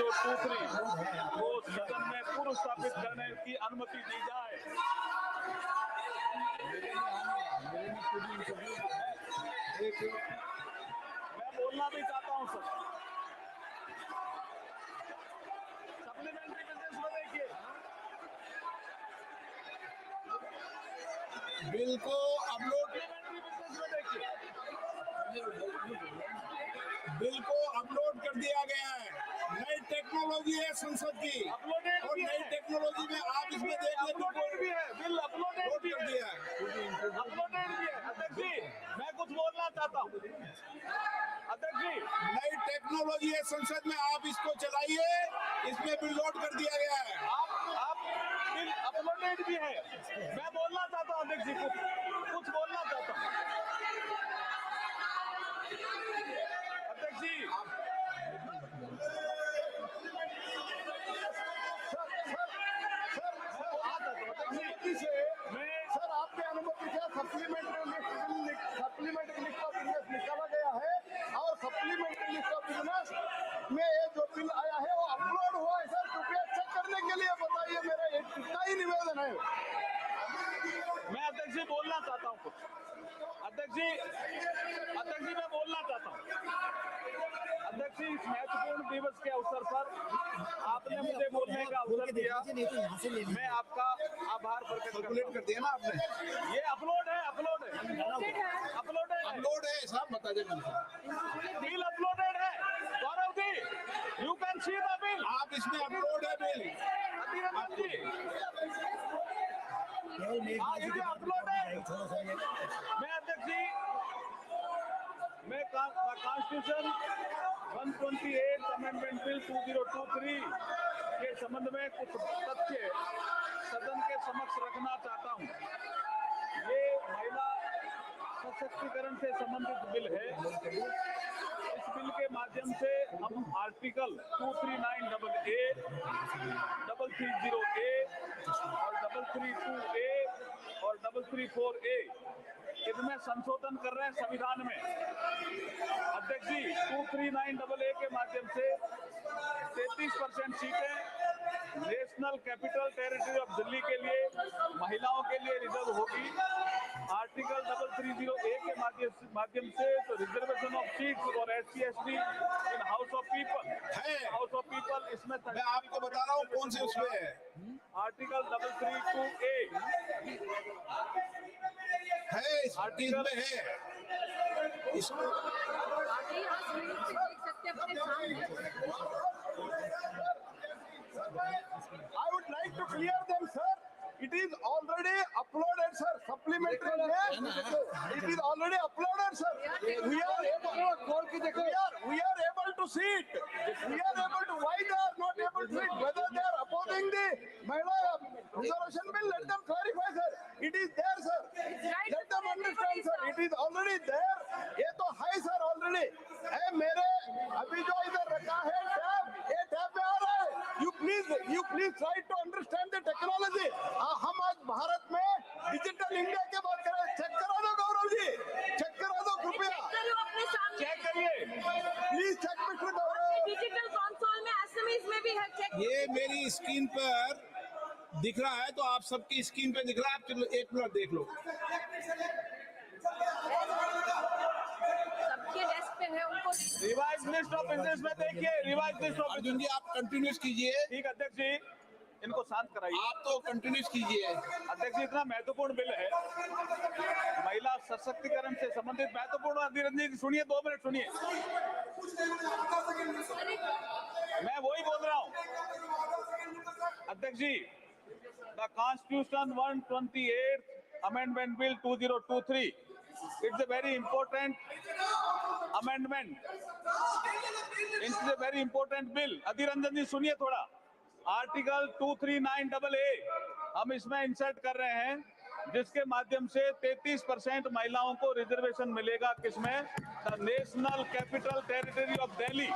2023 को सदन में पुनर्स्थापित करने की अनुमति दी जाए। मैं बोलना भी चाहता हूं सर। सप्लीमेंट्री बिजनेस में देखिए, बिल को अपलोड कर दिया गया है। नई टेक्नोलॉजी है संसद की, और नई टेक्नोलॉजी में आप इसमें देख लें, भी है बिल अपलोडेड कर दिया है। अपलोडेड भी है। अध्यक्ष जी, मैं कुछ बोलना चाहता हूँ। अध्यक्ष जी, नई टेक्नोलॉजी है संसद में, आप इसको चलाइए। इसमें बिल लोड कर दिया गया है। आप बिल अपलोडेड भी है। मैं बोलना चाहता हूँ अध्यक्ष जी, कुछ बोलना चाहता हूँ। अध्यक्ष जी, सर आपके अनुमति से सप्लीमेंट्री लिस्ट ऑफ बिजनेस निकाला गया है, और सप्लीमेंट्री लिस्ट ऑफ बिजनेस में ये जो बिल आया है वो अपलोड हुआ है। सर कृपया चेक करने के लिए बताइए, मेरा इतना ही निवेदन है। मैं अध्यक्ष जी बोलना चाहता हूँ कुछ। अध्यक्ष जी मैं बोलना चाहता हूँ। अध्यक्ष जी, इस महत्वपूर्ण दिवस के अवसर पर आपने मुझे बोलने का अवसर दिया, मैं आपका आभार प्रकट करता हूं। कर दिया ना आपने। ये अपलोड है साहब बता दें, बिल अपलोडेड है। Gaurav ji, you can see the bill. आप इसमें अपलोड है बिल। अतिरंजन जी, अपलोड है। मैं अध्यक्ष जी, मैं कॉन्स्टिट्यूशन 128 अमेंडमेंट बिल 2023 के संबंध में कुछ तथ्य सदन के समक्ष रखना चाहता हूं। ये महिला सशक्तिकरण से संबंधित बिल है। इस बिल के माध्यम से हम आर्टिकल 239AA, 330A और 332A और 334A इसमें संशोधन कर रहे हैं संविधान में। अध्यक्ष जी, 239AA के माध्यम से 33% सीटें national capital territory of Delhi के लिए महिलाओं के लिए रिजर्व होगी। आर्टिकल 330A के माध्यम से तो रिजर्वेशन ऑफ सीट्स और SC/ST in house of people इसमें मैं आपको बता रहा हूँ कौन से उसमें है। आर्टिकल 332A है, आर्टिकल में है। इसमें I would like to clear them, sir. It is already uploaded, sir. Supplementary list. It is already uploaded, sir. We are able to see it. We are able to. Why they are not able to see it? Whether they are opposing the Mahila reservation bill, let them clarify, sir. It is there, sir. Let them understand, sir. It is already there. ये तो है, sir, already. है मेरे अभी जो इधर रखा है टैब, ये टैब में आ रहा है. You please try to understand the technology. हम आज भारत में डिजिटल इंडिया के बात कर रहे हैं. चेक करा दो गौरव जी, चेक करा दो कृपया. चेक करिए, please check mister Gaurav. Digital console में एसएमएस में भी है, चेक. ये मेरी स्क्रीन पर दिख रहा है, तो आप सबकी स्क्रीन पे दिख रहा है. आप चलो एक मिनट देख लो. सबके डेस्क पे है, उनको रिवाइज लिस्ट ऑफ बिजनेस में देखिए. रिवाइज लिस्ट ऑफ अर्जुन जी आप कंटिन्यूस कीजिए. ठीक है अध्यक्ष जी, इनको शांत कराइए. आप तो कंटिन्यूस कीजिए. अध्यक्ष जी, इतना महत्वपूर्ण बिल है, महिला सशक्तिकरण से संबंधित महत्वपूर्ण. अधीररंजन जी सुनिए, 2 मिनट सुनिए. मैं वही बोल रहा हूँ अध्यक्ष जी. The constitution 128 amendment bill 2023, it's a very important amendment. It's a very important bill. Adhir Ranjan जी सुनिए थोड़ा. आर्टिकल 239AA हम इसमें इंसर्ट कर रहे हैं, जिसके माध्यम से 33% महिलाओं को रिजर्वेशन मिलेगा. किसमें? The national capital territory of Delhi.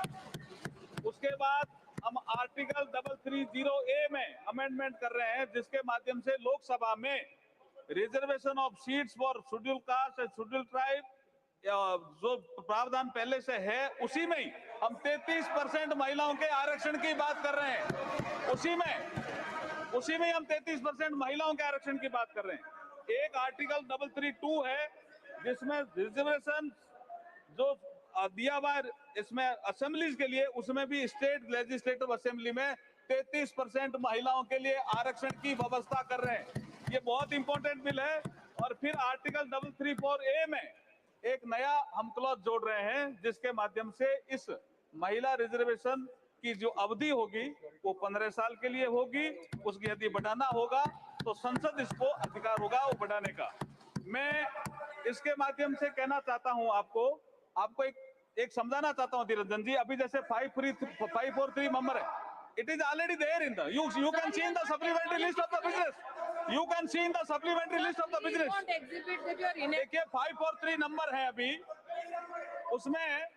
उसके बाद हम आर्टिकल 330A में अमेंडमेंट कर रहे हैं, जिसके माध्यम से लोकसभा में reservation of seats for schedule caste and schedule tribe जो प्रावधान पहले से है उसी में ही हम 33% महिलाओं के आरक्षण की बात कर रहे हैं। उसी में हम 33% महिलाओं के आरक्षण की बात कर रहे हैं। एक आर्टिकल 332 है जिसमें रिजर्वेशन जो दिया हुआ है इसमें असेंबलीज के लिए, उसमें भी स्टेट लेजिस्लेटिव असेंबली में 33% महिलाओं के लिए आरक्षण की व्यवस्था कर रहे हैं। ये बहुत इंपॉर्टेंट बिल है। और फिर आर्टिकल 334A में एक नया हम क्लॉज जोड़ रहे हैं जिसके माध्यम से इस महिला रिजर्वेशन की जो अवधि होगी वो 15 साल के लिए होगी। उसकी यदि बढ़ाना होगा तो संसद इसको अधिकार होगा वो बढ़ाने का। मैं इसके माध्यम से कहना चाहता हूं आपको एक समझाना चाहता हूं निरंजन जी। अभी जैसे 543 मेंबर है, it is already there in the you can see in the supplementary list of the business. You can see in the supplementary list of the Please business. don't exhibit that you are in. देखिए 543 number है अभी उसमें।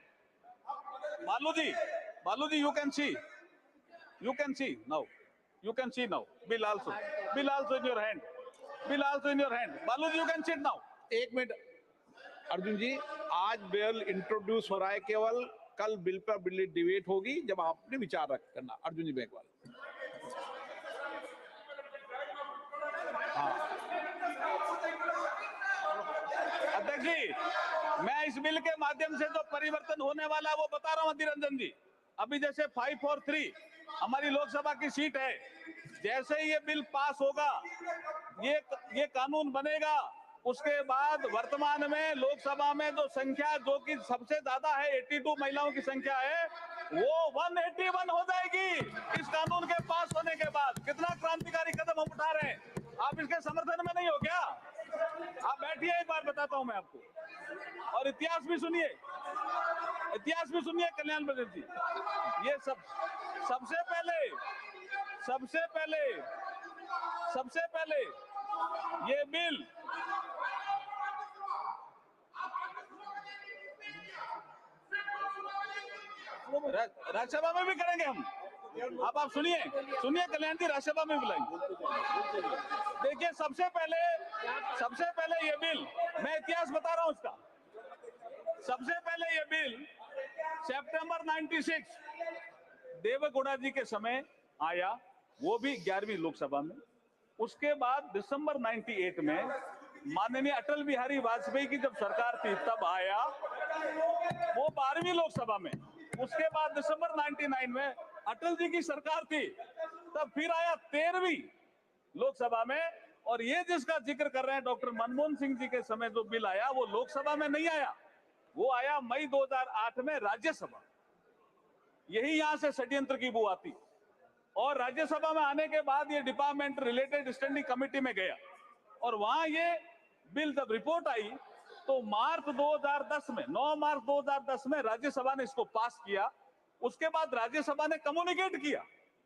Balu ji you can see now bill also in your hand. Balu ji you can sit now. एक minute Arjun ji, आज bill introduce हो रहा है, केवल कल बिल पर बिल डिबेट होगी जब आपने विचार रख करना। अर्जुन जी बेगवाल। अध्यक्ष जी, मैं इस बिल के माध्यम से जो परिवर्तन होने वाला है वो बता रहा हूं निरंजन जी। अभी जैसे 543 हमारी लोकसभा की सीट है, जैसे ही ये बिल पास होगा, ये कानून बनेगा, उसके बाद वर्तमान में लोकसभा में जो संख्या जो कि सबसे ज्यादा है 82 महिलाओं की संख्या है, वो 181 हो जाएगी इस कानून के पास होने के बाद। कितना क्रांतिकारी कदम हम उठा रहे हैं। आप इसके समर्थन में नहीं हो क्या? आप बैठिए, एक बार बताता हूं मैं आपको। और इतिहास भी सुनिए कल्याण बजट जी। ये सबसे पहले ये बिल राज्यसभा में भी करेंगे हम। अब आप सुनिए कल्याण जी, राज्यसभा में बुलाएंगे। देखिए सबसे पहले ये बिल, मैं इतिहास बता रहा हूं इसका। सबसे पहले ये बिल सितंबर 96 देवेगौड़ा जी के समय आया, वो भी 11वीं लोकसभा में। उसके बाद दिसंबर 98 में माननीय अटल बिहारी वाजपेयी की जब सरकार थी तब आया, वो 12वीं लोकसभा में। उसके बाद दिसंबर 99 में अटल जी की सरकार थी, तब फिर आया 13वीं लोकसभा में। और ये जिसका जिक्र कर रहे हैं डॉक्टर मनमोहन सिंह जी के समय जो बिल आया वो लोकसभा में नहीं आया, वो आया मई 2008 में राज्यसभा। यही यहां से षड्यंत्र की बू आती। और राज्यसभा में आने के बाद ये डिपार्टमेंट रिलेटेड स्टैंडिंग कमेटी में गया और वहां ये बिल जब रिपोर्ट आई तो 9 मार्च 2010 में राज्यसभा ने इसको पास किया। उसके बाद राज्यसभा ने कम्युनिकेट किया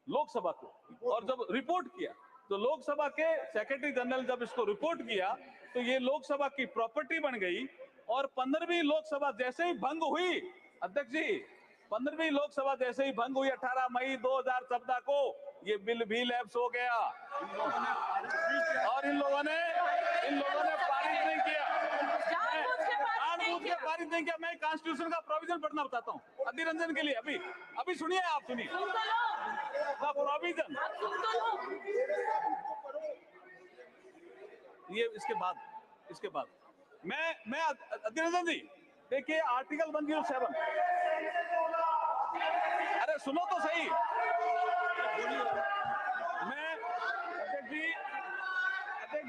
लोकसभा को, और जब रिपोर्ट किया तो लोकसभा के सेक्रेटरी जनरल जब इसको रिपोर्ट किया तो ये लोकसभा की प्रॉपर्टी बन गई। और 15वीं लोकसभा जैसे ही भंग हुई, अध्यक्ष जी, 15वीं लोकसभा जैसे ही भंग हुई 18 मई 2014 को, ये बिल भी लैप्स हो गया और इन लोगों ने पारित नहीं किया। जानबूझ के पारित नहीं किया। मैं कॉन्स्टिट्यूशन का प्रोविजन पढ़ना बताता हूँ अधिरंजन के लिए। अभी सुनिए, आप सुनिए प्रोविजन। ये इसके बाद मैं अधिरंजन जी, देखिए आर्टिकल 107। अरे सुनो तो सही। मैं अध्यक्ष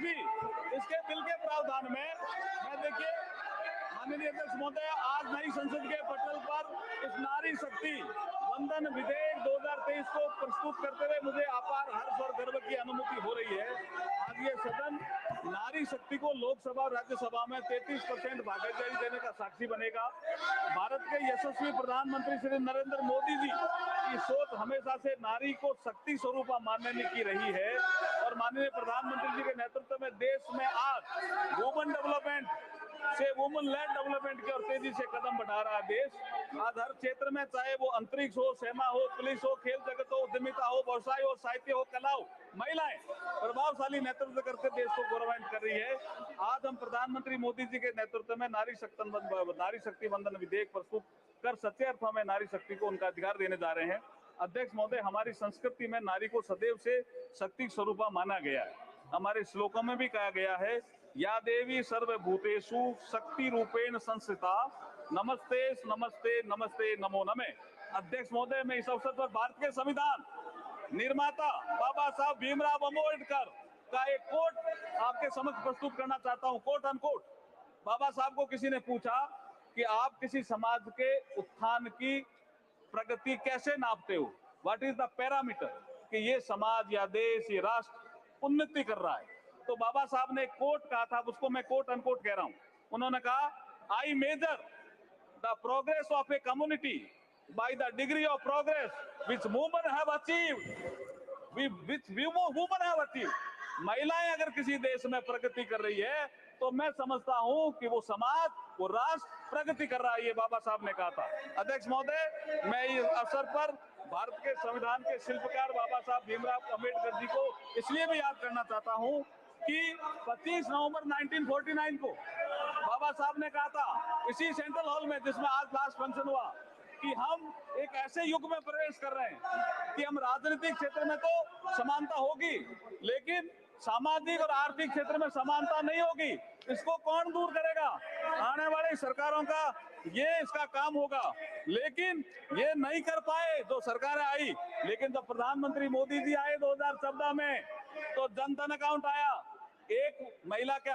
जी इसके बिल के प्रावधान में मैं देखिए माननीय अध्यक्ष महोदय, आज नई संसद के पटल पर इस नारी शक्ति वंदन विधेयक 2023 को प्रस्तुत करते हुए मुझे अपार हर्ष और गर्व की अनुभूति हो रही है। आज ये सदन नारी शक्ति को लोकसभा और राज्यसभा में 33% भागीदारी देने का साक्षी बनेगा। भारत के यशस्वी प्रधानमंत्री श्री नरेंद्र मोदी जी की सोच हमेशा से नारी को शक्ति स्वरूप मानने की रही है और माननीय प्रधानमंत्री जी के नेतृत्व में देश में आज वुमेन डेवलपमेंट से वुमन लेड डेवलपमेंट की ओर तेजी से कदम बढ़ा रहा है देश। आज हर क्षेत्र में, चाहे वो अंतरिक्ष हो, सेना हो, पुलिस हो, खेल जगत हो, उद्यमिता हो, व्यवसाय हो, साहित्य हो, कला हो, महिलाएं प्रभावशाली नेतृत्व करके देश को गौरवान्वित कर रही है। आज हम प्रधानमंत्री मोदी जी के नेतृत्व में नारी शक्ति वंदन विधेयक प्रस्तुत कर सच्चे अर्थों में नारी शक्ति को उनका अधिकार देने जा रहे हैं। अध्यक्ष महोदय, हमारी संस्कृति में नारी को सदैव से शक्ति स्वरूपा माना गया है। हमारे श्लोकों में भी कहा गया है, या देवी सर्वभूतेषु शक्ति रूपेण संस्थिता, नमस्ते नमस्ते नमस्ते नमो नमे। अध्यक्ष महोदय, मैं इस अवसर पर भारत के संविधान निर्माता बाबा साहब भीमराव अम्बेडकर का एक कोट आपके समक्ष प्रस्तुत करना चाहता हूं, कोट अनकोट। बाबा साहब को किसी ने पूछा कि आप किसी समाज के उत्थान की प्रगति कैसे नापते हो, व्हाट इज द पैरामीटर, कि ये समाज या देश, ये राष्ट्र उन्नति कर रहा है। तो बाबा साहब ने एक कोट कहा था, उसको मैं कोट अनकोट कह रहा हूं। उन्होंने कहा, I measure the progress of a community by the degree of progress which women have achieved. महिलाएं अगर किसी देश में प्रगति कर रही है तो मैं समझता हूं कि वो समाज, वो राष्ट्र प्रगति कर रहा है, ये बाबा साहब ने कहा था। अध्यक्ष महोदय, मैं इस अवसर पर भारत के संविधान के शिल्पकार बाबा साहब भीमराव अम्बेडकर जी को इसलिए भी याद करना चाहता हूं कि 25 नवंबर 1949 को बाबा साहब ने कहा था इसी सेंट्रल हॉल में, जिसमें आज लास्ट फंक्शन हुआ, कि हम एक ऐसे युग में प्रवेश कर रहे हैं कि हम राजनीतिक क्षेत्र में तो समानता होगी, लेकिन सामाजिक और आर्थिक क्षेत्र में समानता नहीं होगी। इसको कौन दूर करेगा? आने वाली सरकारों का ये इसका काम होगा। लेकिन ये नहीं कर पाए जो सरकारें आई, लेकिन जब प्रधानमंत्री मोदी जी आए 2014 में, तो जन धन अकाउंट आया, एक महिला के